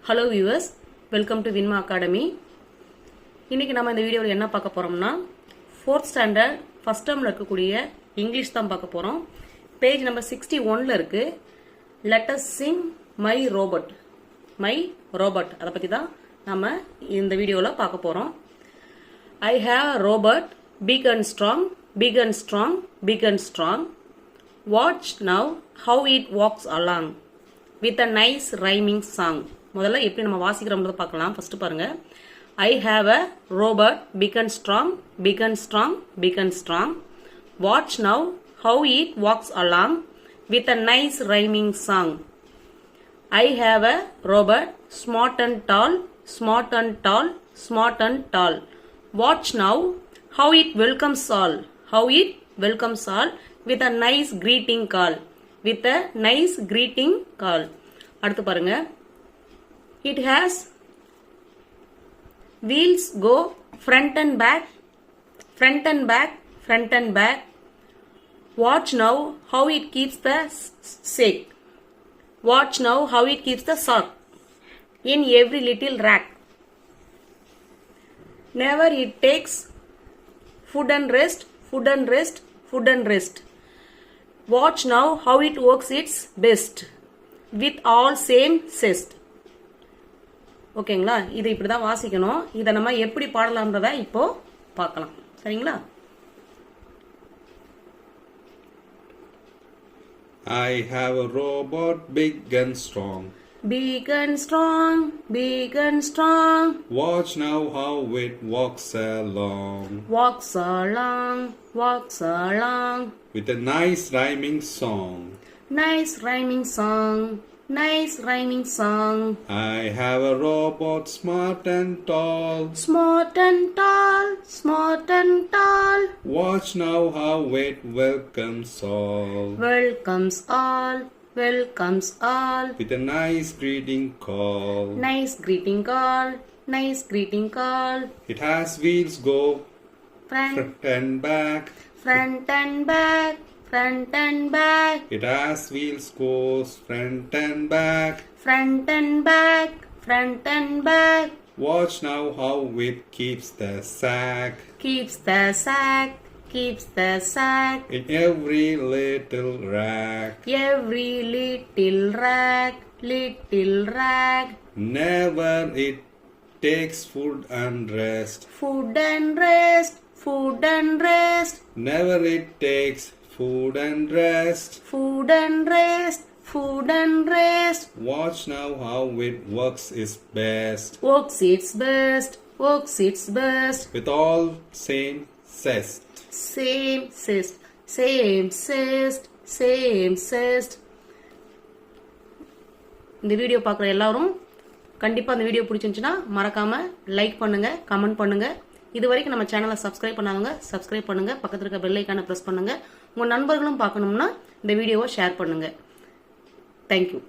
Hello viewers, welcome to Vinma Academy. இன்னைக்கு நம்ம இந்த வீடியோல என்ன பார்க்க போறோம்னா 4th standard first termல இருக்கக்கூடிய இங்கிலீஷ் தான் பார்க்க போறோம். பேஜ் நம்பர் 61ல இருக்கு. Let us sing my robot. My robot அத பத்தி தான் நாம இந்த வீடியோல பார்க்க போறோம். I have a robot, big and strong, big and strong, big and strong. Watch now how it walks along with a nice rhyming song. முதல்ல எப்படி நம்ம வாசிக்கிறோம்ன்றத பார்க்கலாம். ஃபர்ஸ்ட் பாருங்க. I have a robot, big and strong, big and strong, big and strong. Watch now how it walks along with a nice rhyming song. I have a robot, smart and tall, smart and tall, smart and tall. Watch now how it welcomes all, how it welcomes all with a nice greeting call, with a nice greeting call. அடுத்து பாருங்க. It has wheels go front and back, front and back, front and back. Watch now how it keeps the sack. Watch now how it keeps the sock in every little rack. Never it takes food and rest, food and rest, food and rest. Watch now how it works its best with all same zest. ஓகேங்களா, இது இப்படி தான் வாசிக்கணும். இதை நம்ம எப்படி பாடலாம்ன்றத இப்போ பார்க்கலாம். சரிங்களா? I have a robot big and strong. Big and strong, big and strong. Watch now how it walks along. Walks along, walks along. With a nice rhyming song. Nice rhyming song, nice rhyming song. I have a robot smart and tall. Smart and tall, smart and tall. Watch now how it welcomes all. Welcomes all, welcomes all. With a nice greeting call. Nice greeting call, nice greeting call. It has wheels go Front, front and back. front and back, front and back. It has wheels goes front and back. Front and back, front and back. Watch now how it keeps the sack. Keeps the sack, keeps the sack. In every little rack. Every little rack, little rack. Never it takes food and rest. Food and rest, food and rest. Never it takes food and rest. Food and rest, food and rest. Watch now how it works its best. Works its best, works its best. With all same zest. Same zest, same zest, same zest. இந்த video பார்க்குற எல்லாரும் கண்டிப்பாக அந்த video பிடிச்சிருந்துச்சுன்னா மறக்காம like பண்ணுங்க, comment பண்ணுங்க. இது வரைக்கும் நம்ம சேனலை சப்ஸ்கிரைப் பண்ணாதவங்க சப்ஸ்கிரைப் பண்ணுங்க, பக்கத்தில் இருக்க பெல் ஐக்கானை ப்ரெஸ் பண்ணுங்க. உங்க நண்பர்களும் பார்க்கணும்னா இந்த வீடியோவை ஷேர் பண்ணுங்க. தேங்க்யூ.